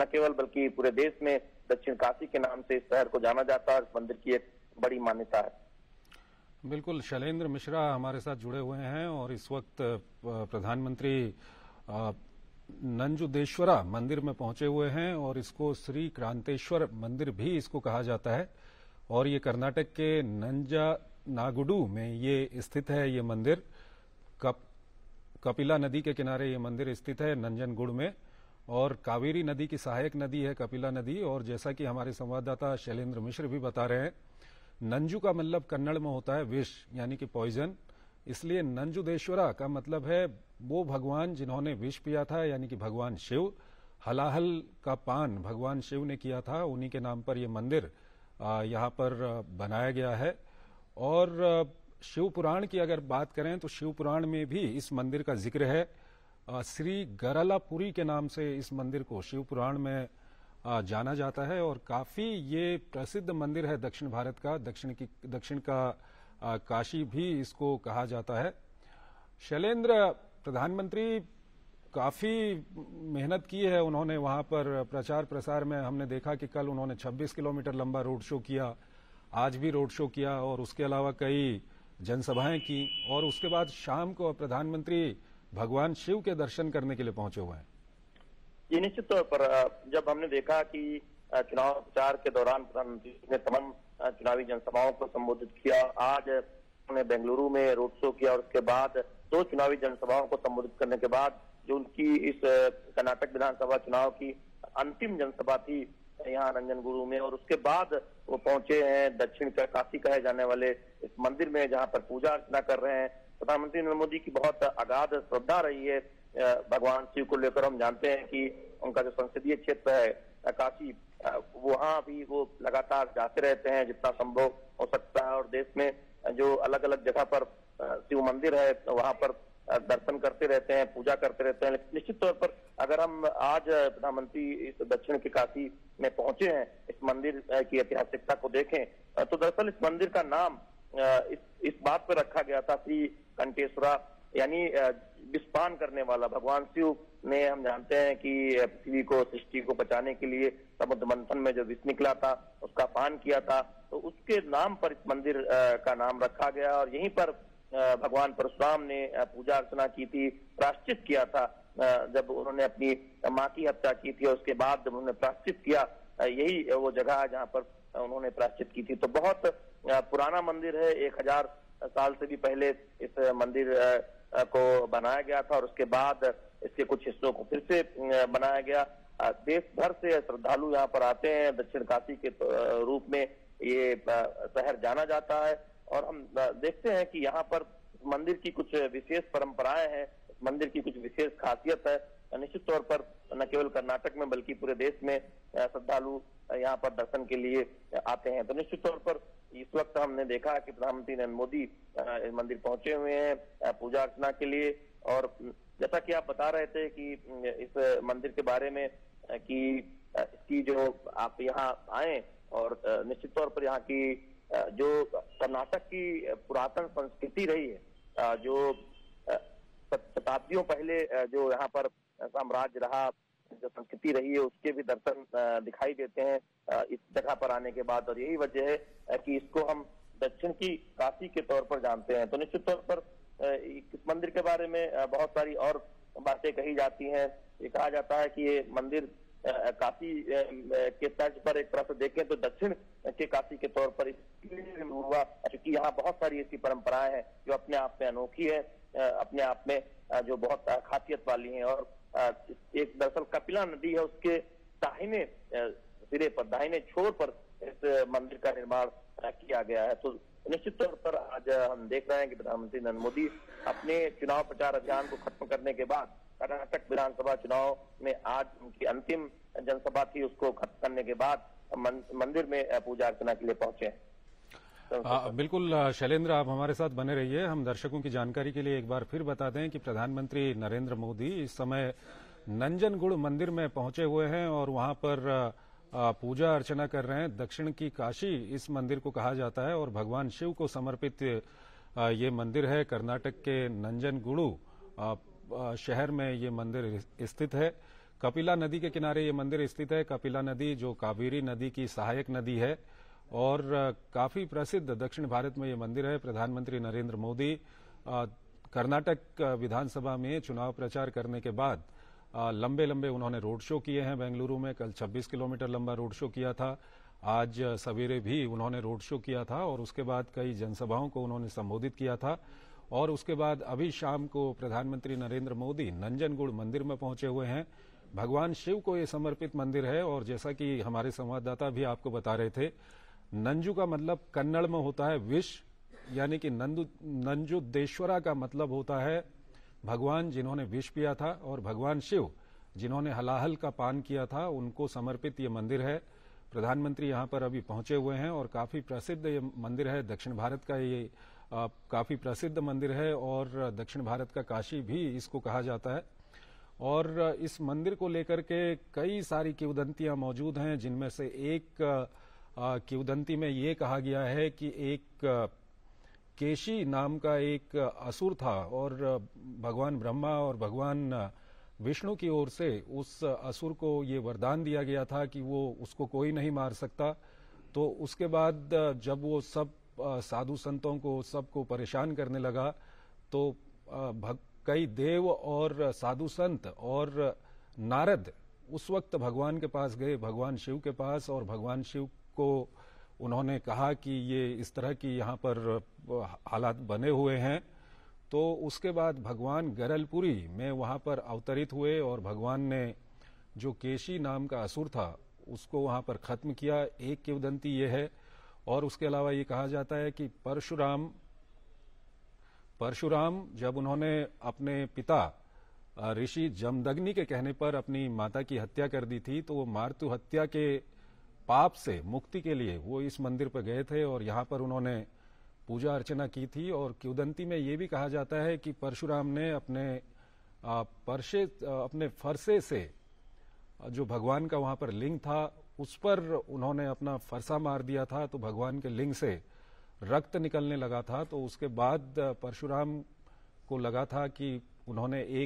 न केवल बल्कि पूरे देश में दक्षिण काशी के नाम से इस शहर को जाना जाता है। इस मंदिर की एक बड़ी मान्यता है। बिल्कुल, शैलेंद्र मिश्रा हमारे साथ जुड़े हुए हैं और इस वक्त प्रधानमंत्री नंजुदेश्वरा मंदिर में पहुंचे हुए हैं और इसको श्री क्रांतेश्वर मंदिर भी इसको कहा जाता है और ये कर्नाटक के नंजानागुडु में ये स्थित है। ये मंदिर कपिला नदी के किनारे ये मंदिर स्थित है नंजनगुड़ में, और कावेरी नदी की सहायक नदी है कपिला नदी। और जैसा कि हमारे संवाददाता शैलेंद्र मिश्र भी बता रहे हैं, नंजू का मतलब कन्नड़ में होता है विष यानी कि पॉइजन, इसलिए नंजुदेश्वरा का मतलब है वो भगवान जिन्होंने विष पिया था, यानी कि भगवान शिव। हलाहल का पान भगवान शिव ने किया था, उन्हीं के नाम पर यह मंदिर यहाँ पर बनाया गया है। और शिव पुराण की अगर बात करें तो शिव पुराण में भी इस मंदिर का जिक्र है। श्री गरलापुरी के नाम से इस मंदिर को शिव पुराण में जाना जाता है और काफी ये प्रसिद्ध मंदिर है दक्षिण भारत का। दक्षिण का काशी भी इसको कहा जाता है। शैलेंद्र, प्रधानमंत्री काफी मेहनत की है उन्होंने वहां पर प्रचार प्रसार में। हमने देखा कि कल उन्होंने 26 किलोमीटर लंबा रोड शो किया, आज भी रोड शो किया और उसके अलावा कई जनसभाएं की, और उसके बाद शाम को प्रधानमंत्री भगवान शिव के दर्शन करने के लिए पहुंचे हुए हैं। ये निश्चित तौर पर जब हमने देखा कि चुनाव प्रचार के दौरान प्रधानमंत्री ने तमाम चुनावी जनसभाओं को संबोधित किया, आज उन्होंने बेंगलुरु में रोड शो किया और उसके बाद 2 चुनावी जनसभाओं को संबोधित करने के बाद जो उनकी इस कर्नाटक विधानसभा चुनाव की अंतिम जनसभा थी यहाँ नंजनगुरु में, और उसके बाद वो पहुंचे हैं दक्षिण काशी कहे जाने वाले इस मंदिर में, जहाँ पर पूजा अर्चना कर रहे हैं। प्रधानमंत्री नरेंद्र मोदी की बहुत अगाध श्रद्धा रही है भगवान शिव को लेकर। हम जानते हैं कि उनका जो संसदीय क्षेत्र है काशी, वहाँ भी वो लगातार जाते रहते हैं जितना संभव हो सकता है, और देश में जो अलग अलग जगह पर शिव मंदिर है वहाँ पर दर्शन करते रहते हैं, पूजा करते रहते हैं। निश्चित तौर पर अगर हम आज प्रधानमंत्री इस दक्षिण के काशी में पहुंचे हैं, इस मंदिर की ऐतिहासिकता को देखें तो दरअसल इस मंदिर का नाम इस बात पर रखा गया था श्री कंठेश्वरा, यानी विषपान करने वाला। भगवान शिव ने, हम जानते हैं कि पृथ्वी को, सृष्टि को बचाने के लिए समुद्र मंथन में जो विष निकला था उसका पान किया था, तो उसके नाम पर इस मंदिर का नाम रखा गया। और यहीं पर भगवान परशुराम ने पूजा अर्चना की थी, प्रायश्चित किया था जब उन्होंने अपनी माँ की हत्या की थी और उसके बाद जब उन्होंने प्रायश्चित किया, यही वो जगह है जहाँ पर उन्होंने प्रायश्चित की थी। तो बहुत पुराना मंदिर है, 1000 साल से भी पहले इस मंदिर को बनाया गया था और उसके बाद इसके कुछ हिस्सों को फिर से बनाया गया। देश भर से श्रद्धालु यहाँ पर आते हैं, दक्षिण काशी के रूप में ये शहर जाना जाता है। और हम देखते हैं कि यहाँ पर मंदिर की कुछ विशेष परंपराएं हैं, मंदिर की कुछ विशेष खासियत है। निश्चित तौर पर न केवल कर्नाटक में बल्कि पूरे देश में श्रद्धालु यहाँ पर दर्शन के लिए आते हैं। तो निश्चित तौर पर इस वक्त हमने देखा कि प्रधानमंत्री नरेंद्र मोदी इस मंदिर पहुंचे हुए हैं पूजा अर्चना के लिए। और जैसा कि आप बता रहे थे कि इस मंदिर के बारे में कि इसकी जो आप यहाँ आए और निश्चित तौर पर यहाँ की जो कर्नाटक की पुरातन संस्कृति रही है, जो शताब्दियों पहले जो यहाँ पर साम्राज्य रहा, जो संस्कृति रही है, उसके भी दर्शन दिखाई देते हैं इस जगह पर आने के बाद। और यही वजह है कि इसको हम दक्षिण की काशी के तौर पर जानते हैं। तो निश्चित तौर पर इस मंदिर के बारे में बहुत सारी और बातें कही जाती हैं। ये कहा जाता है कि ये मंदिर काशी के तर्ज पर एक तरह से देखें तो दक्षिण के काशी के तौर पर इसलिए हुआ क्योंकि यहाँ बहुत सारी ऐसी परंपराएं हैं जो अपने आप में अनोखी है, अपने आप में जो बहुत खासियत वाली हैं। और एक दरअसल कपिला नदी है, उसके दाहिने सिरे पर, दाहिने छोर पर इस मंदिर का निर्माण किया गया है। तो निश्चित तौर पर आज हम देख रहे हैं कि प्रधानमंत्री नरेंद्र मोदी अपने चुनाव प्रचार अभियान को खत्म करने के बाद कर्नाटक विधानसभा चुनाव में आज उनकी अंतिम जनसभा थी, उसको खत्म करने के बाद मंदिर में पूजा अर्चना के लिए पहुंचे हैं। बिल्कुल शैलेंद्र, आप हमारे साथ बने रहिए। हम दर्शकों की जानकारी के लिए एक बार फिर बता दें कि प्रधानमंत्री नरेंद्र मोदी इस समय नंजनगुड़ मंदिर में पहुंचे हुए हैं और वहां पर पूजा अर्चना कर रहे हैं। दक्षिण की काशी इस मंदिर को कहा जाता है और भगवान शिव को समर्पित ये मंदिर है। कर्नाटक के नंजनगुड़ु शहर में ये मंदिर स्थित है। कपिला नदी के किनारे ये मंदिर स्थित है। कपिला नदी जो कावेरी नदी की सहायक नदी है और काफी प्रसिद्ध दक्षिण भारत में ये मंदिर है। प्रधानमंत्री नरेंद्र मोदी कर्नाटक विधानसभा में चुनाव प्रचार करने के बाद लंबे लंबे उन्होंने रोड शो किए हैं बेंगलुरु में। कल 26 किलोमीटर लंबा रोड शो किया था। आज सवेरे भी उन्होंने रोड शो किया था और उसके बाद कई जनसभाओं को उन्होंने संबोधित किया था। और उसके बाद अभी शाम को प्रधानमंत्री नरेंद्र मोदी नंजनगुड़ मंदिर में पहुंचे हुए हैं। भगवान शिव को ये समर्पित मंदिर है और जैसा कि हमारे संवाददाता भी आपको बता रहे थे, नंजू का मतलब कन्नड़ में होता है विष, यानी कि नंजुदेश्वरा का मतलब होता है भगवान जिन्होंने विष पिया था, और भगवान शिव जिन्होंने हलाहल का पान किया था उनको समर्पित ये मंदिर है। प्रधानमंत्री यहाँ पर अभी पहुंचे हुए हैं और काफी प्रसिद्ध ये मंदिर है। दक्षिण भारत का ये काफी प्रसिद्ध मंदिर है और दक्षिण भारत का काशी भी इसको कहा जाता है। और इस मंदिर को लेकर के कई सारी किंवदंतियां मौजूद हैं, जिनमें से एक किंवदंती में ये कहा गया है कि एक केशी नाम का एक असुर था और भगवान ब्रह्मा और भगवान विष्णु की ओर से उस असुर को ये वरदान दिया गया था कि वो उसको कोई नहीं मार सकता। तो उसके बाद जब वो सब साधु संतों को सबको परेशान करने लगा तो कई देव और साधु संत और नारद उस वक्त भगवान के पास गए, भगवान शिव के पास, और भगवान शिव को उन्होंने कहा कि ये इस तरह की यहाँ पर हालात बने हुए हैं। तो उसके बाद भगवान गरलपुरी में वहां पर अवतरित हुए और भगवान ने जो केशी नाम का असुर था उसको वहां पर खत्म किया। एक किंवदंती ये है। और उसके अलावा ये कहा जाता है कि परशुराम जब उन्होंने अपने पिता ऋषि जमदग्नि के कहने पर अपनी माता की हत्या कर दी थी, तो वो मातृ हत्या के पाप से मुक्ति के लिए वो इस मंदिर पर गए थे और यहाँ पर उन्होंने पूजा अर्चना की थी। और किंवदंती में ये भी कहा जाता है कि परशुराम ने अपने फरसे से जो भगवान का वहां पर लिंग था उस पर उन्होंने अपना फरसा मार दिया था, तो भगवान के लिंग से रक्त निकलने लगा था। तो उसके बाद परशुराम को लगा था कि उन्होंने एक